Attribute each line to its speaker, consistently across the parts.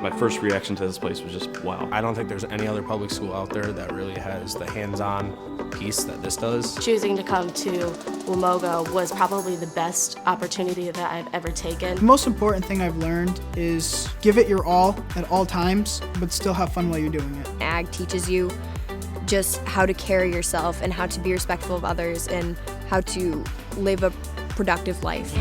Speaker 1: My first reaction to this place was just, wow.
Speaker 2: I don't think there's any other public school out there that really has the hands-on piece that this does.
Speaker 3: Choosing to come to Wamogo was probably the best opportunity that I've ever taken.
Speaker 4: The most important thing I've learned is give it your all at all times, but still have fun while you're doing it.
Speaker 5: Ag teaches you just how to carry yourself and how to be respectful of others and how to live a productive life.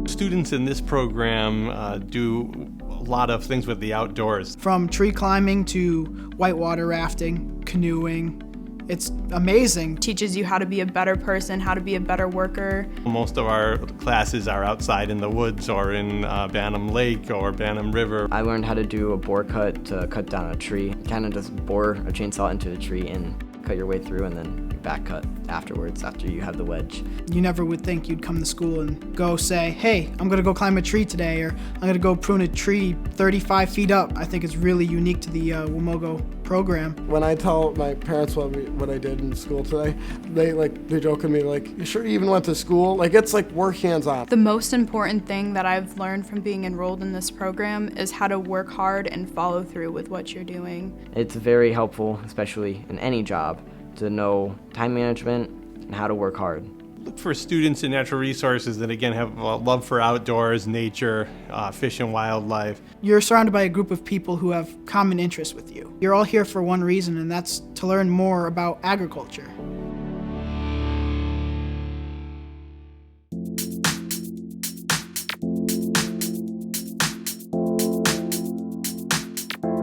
Speaker 6: Students in this program do a lot of things with the outdoors.
Speaker 4: From tree climbing to whitewater rafting, canoeing, it's amazing.
Speaker 7: Teaches you how to be a better person, how to be a better worker.
Speaker 6: Most of our classes are outside in the woods or in Banham Lake or Banham River.
Speaker 8: I learned how to do a bore cut to cut down a tree. Kind of just bore a chainsaw into the tree and cut your way through, and then you back cut afterwards after you have the wedge.
Speaker 4: You never would think you'd come to school and go say, hey, I'm gonna go climb a tree today, or I'm gonna go prune a tree 35 feet up. I think it's really unique to the Wamogo program.
Speaker 9: When I tell my parents what I did in school today, they joke at me like, you sure you even went to school? Like, it's like we're hands-on.
Speaker 7: The most important thing that I've learned from being enrolled in this program is how to work hard and follow through with what you're doing.
Speaker 8: It's very helpful, especially in any job, to know time management and how to work hard.
Speaker 6: Look for students in natural resources that, again, have a love for outdoors, nature, fish and wildlife.
Speaker 4: You're surrounded by a group of people who have common interests with you. You're all here for one reason, and that's to learn more about agriculture.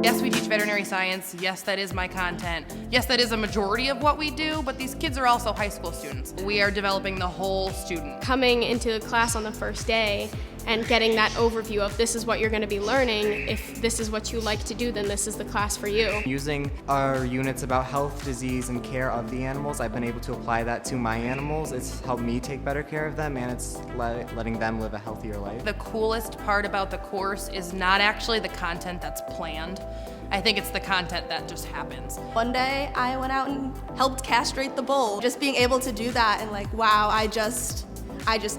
Speaker 10: Yes, we teach veterinary science. Yes, that is my content. Yes, that is a majority of what we do, but these kids are also high school students. We are developing the whole student.
Speaker 3: Coming into class on the first day and getting that overview of this is what you're going to be learning. If this is what you like to do, then this is the class for you.
Speaker 11: Using our units about health, disease, and care of the animals, I've been able to apply that to my animals. It's helped me take better care of them, and it's letting them live a healthier life.
Speaker 10: The coolest part about the course is not actually the content that's planned. I think it's the content that just happens.
Speaker 12: One day I went out and helped castrate the bull. Just being able to do that and like, wow, I just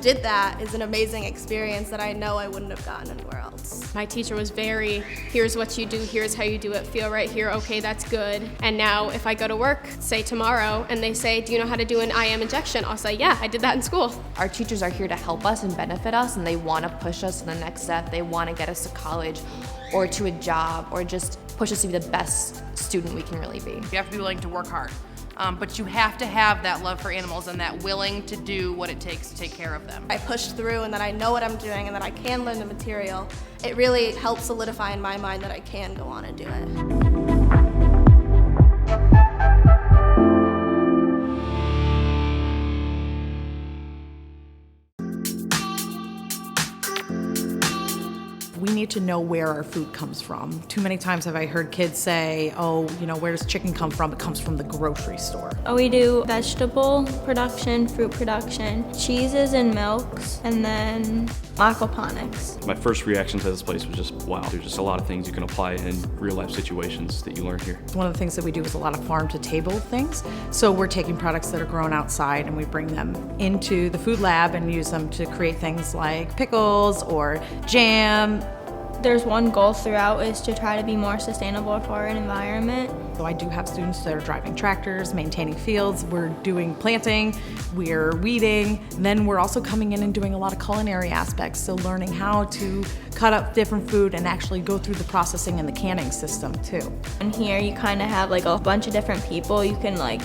Speaker 12: did that is an amazing experience that I know I wouldn't have gotten anywhere else.
Speaker 3: My teacher was very, here's what you do, here's how you do it, feel right here, okay, that's good. And now if I go to work, say tomorrow, and they say, do you know how to do an IM injection? I'll say, yeah, I did that in school.
Speaker 13: Our teachers are here to help us and benefit us, and they want to push us to the next step. They want to get us to college or to a job or just push us to be the best student we can really be.
Speaker 10: You have to be willing to work hard. But you have to have that love for animals and that willing to do what it takes to take care of them.
Speaker 12: I pushed through and that I know what I'm doing and that I can learn the material. It really helps solidify in my mind that I can go on and do it.
Speaker 14: We need to know where our food comes from. Too many times have I heard kids say, oh, where does chicken come from? It comes from the grocery store.
Speaker 15: We do vegetable production, fruit production, cheeses and milks, and then aquaponics.
Speaker 1: My first reaction to this place was just, wow. There's just a lot of things you can apply in real life situations that you learn here.
Speaker 14: One of the things that we do is a lot of farm to table things. So we're taking products that are grown outside and we bring them into the food lab and use them to create things like pickles or jam.
Speaker 15: There's one goal throughout is to try to be more sustainable for our environment.
Speaker 14: So I do have students that are driving tractors, maintaining fields, we're doing planting, we're weeding, and then we're also coming in and doing a lot of culinary aspects, so learning how to cut up different food and actually go through the processing and the canning system too.
Speaker 15: And here you kind of have like a bunch of different people you can like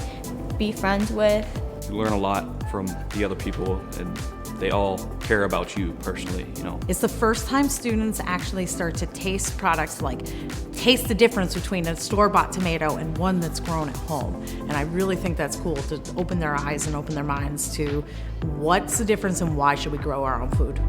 Speaker 15: be friends with.
Speaker 1: You learn a lot from the other people, and they all care about you personally,
Speaker 14: It's the first time students actually start to taste products, like taste the difference between a store-bought tomato and one that's grown at home. And I really think that's cool to open their eyes and open their minds to what's the difference and why should we grow our own food.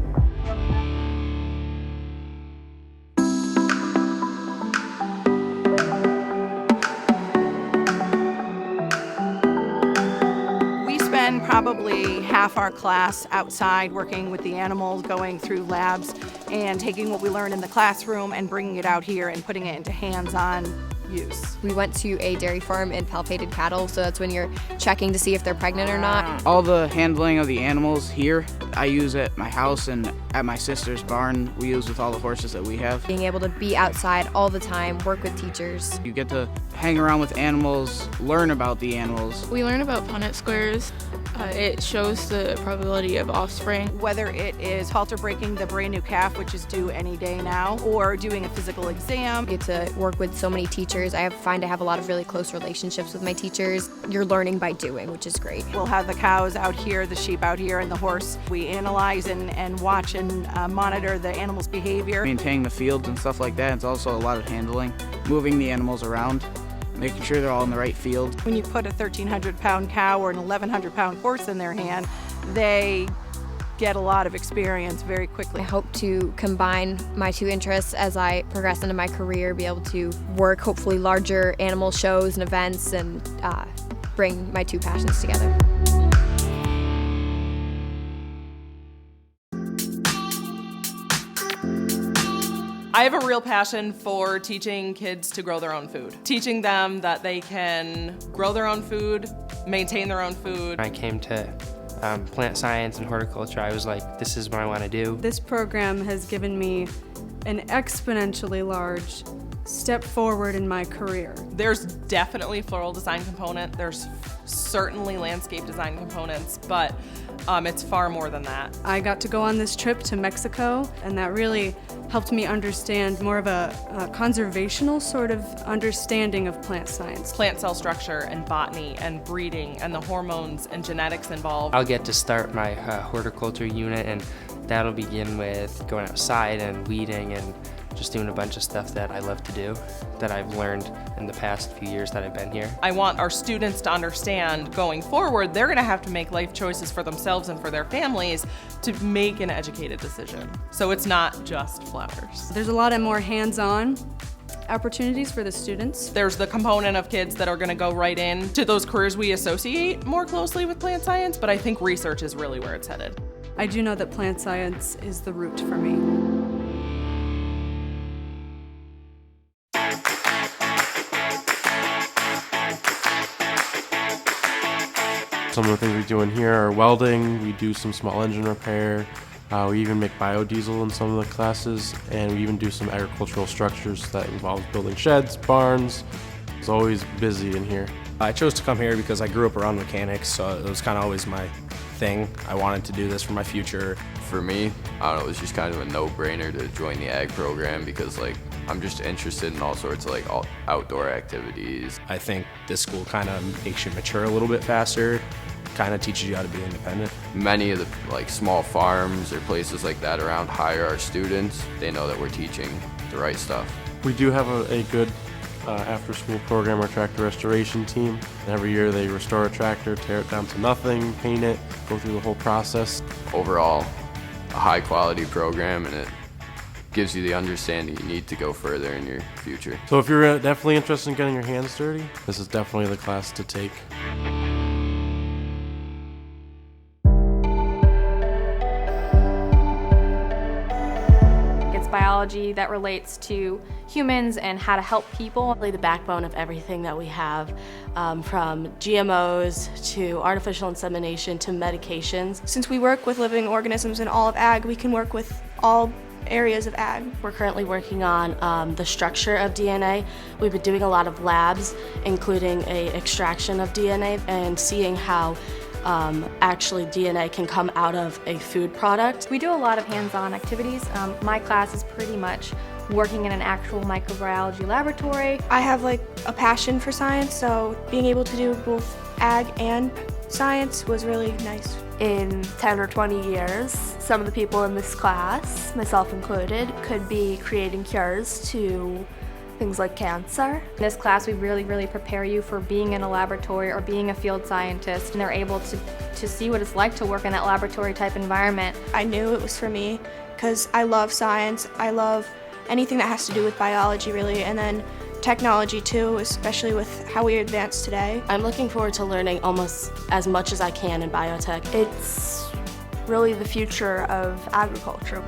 Speaker 16: Probably half our class outside working with the animals, going through labs and taking what we learned in the classroom and bringing it out here and putting it into hands-on use.
Speaker 5: We went to a dairy farm and palpated cattle, so that's when you're checking to see if they're pregnant or not.
Speaker 17: All the handling of the animals here, I use at my house and at my sister's barn. We use with all the horses that we have.
Speaker 5: Being able to be outside all the time, work with teachers.
Speaker 17: You get to hang around with animals, learn about the animals.
Speaker 18: We learn about Punnett squares. It shows the probability of offspring.
Speaker 16: Whether it is halter breaking the brand new calf, which is due any day now, or doing a physical exam.
Speaker 5: I get to work with so many teachers. I find I have a lot of really close relationships with my teachers. You're learning by doing, which is great.
Speaker 16: We'll have the cows out here, the sheep out here, and the horse. We analyze and watch and monitor the animal's behavior.
Speaker 17: Maintaining the fields and stuff like that. It's also a lot of handling, moving the animals around, making sure they're all in the right field.
Speaker 16: When you put a 1,300-pound cow or an 1,100-pound horse in their hand, they get a lot of experience very quickly.
Speaker 5: I hope to combine my two interests as I progress into my career, be able to work hopefully larger animal shows and events and bring my two passions together.
Speaker 19: I have a real passion for teaching kids to grow their own food. Teaching them that they can grow their own food, maintain their own food.
Speaker 20: I came to plant science and horticulture. I was like, this is what I want to do.
Speaker 21: This program has given me an exponentially large step forward in my career.
Speaker 19: There's definitely floral design component. There's certainly landscape design components, but it's far more than that.
Speaker 21: I got to go on this trip to Mexico, and that really helped me understand more of a conservational sort of understanding of plant science.
Speaker 19: Plant cell structure and botany and breeding and the hormones and genetics involved.
Speaker 20: I'll get to start my horticulture unit, and that'll begin with going outside and weeding and just doing a bunch of stuff that I love to do, that I've learned in the past few years that I've been here.
Speaker 19: I want our students to understand going forward, they're gonna have to make life choices for themselves and for their families to make an educated decision. So it's not just flowers.
Speaker 21: There's a lot of more hands-on opportunities for the students.
Speaker 19: There's the component of kids that are gonna go right in to those careers we associate more closely with plant science, but I think research is really where it's headed.
Speaker 21: I do know that plant science is the route for me.
Speaker 6: Some of the things we do in here are welding, we do some small engine repair, we even make biodiesel in some of the classes, and we even do some agricultural structures that involve building sheds, barns. It's always busy in here.
Speaker 2: I chose to come here because I grew up around mechanics, so it was kind of always my thing. I wanted to do this for my future.
Speaker 22: For me, I don't know, it was just kind of a no-brainer to join the ag program because I'm just interested in all sorts of all outdoor activities.
Speaker 2: I think this school kind of makes you mature a little bit faster, kind of teaches you how to be independent.
Speaker 22: Many of the small farms or places like that around hire our students. They know that we're teaching the right stuff.
Speaker 6: We do have a good after-school program, our tractor restoration team. And every year they restore a tractor, tear it down to nothing, paint it, go through the whole process.
Speaker 22: Overall, a high-quality program, and it gives you the understanding you need to go further in your future.
Speaker 6: So if you're definitely interested in getting your hands dirty, this is definitely the class to take.
Speaker 23: It's biology that relates to humans and how to help people. Really the backbone of everything that we have, from GMOs to artificial insemination to medications.
Speaker 24: Since we work with living organisms in all of ag, we can work with all areas of ag.
Speaker 23: We're currently working on the structure of DNA. We've been doing a lot of labs, including a extraction of DNA and seeing how actually DNA can come out of a food product.
Speaker 25: We do a lot of hands-on activities. My class is pretty much working in an actual microbiology laboratory.
Speaker 24: I have a passion for science, so being able to do both ag and science was really nice.
Speaker 25: In 10 or 20 years, some of the people in this class, myself included, could be creating cures to things like cancer. In this class, we really prepare you for being in a laboratory or being a field scientist, and they're able to see what it's like to work in that laboratory type environment.
Speaker 24: I knew it was for me because I love science. I love anything that has to do with biology, really, and then technology too, especially with how we advance today.
Speaker 23: I'm looking forward to learning almost as much as I can in biotech.
Speaker 25: It's really the future of agriculture.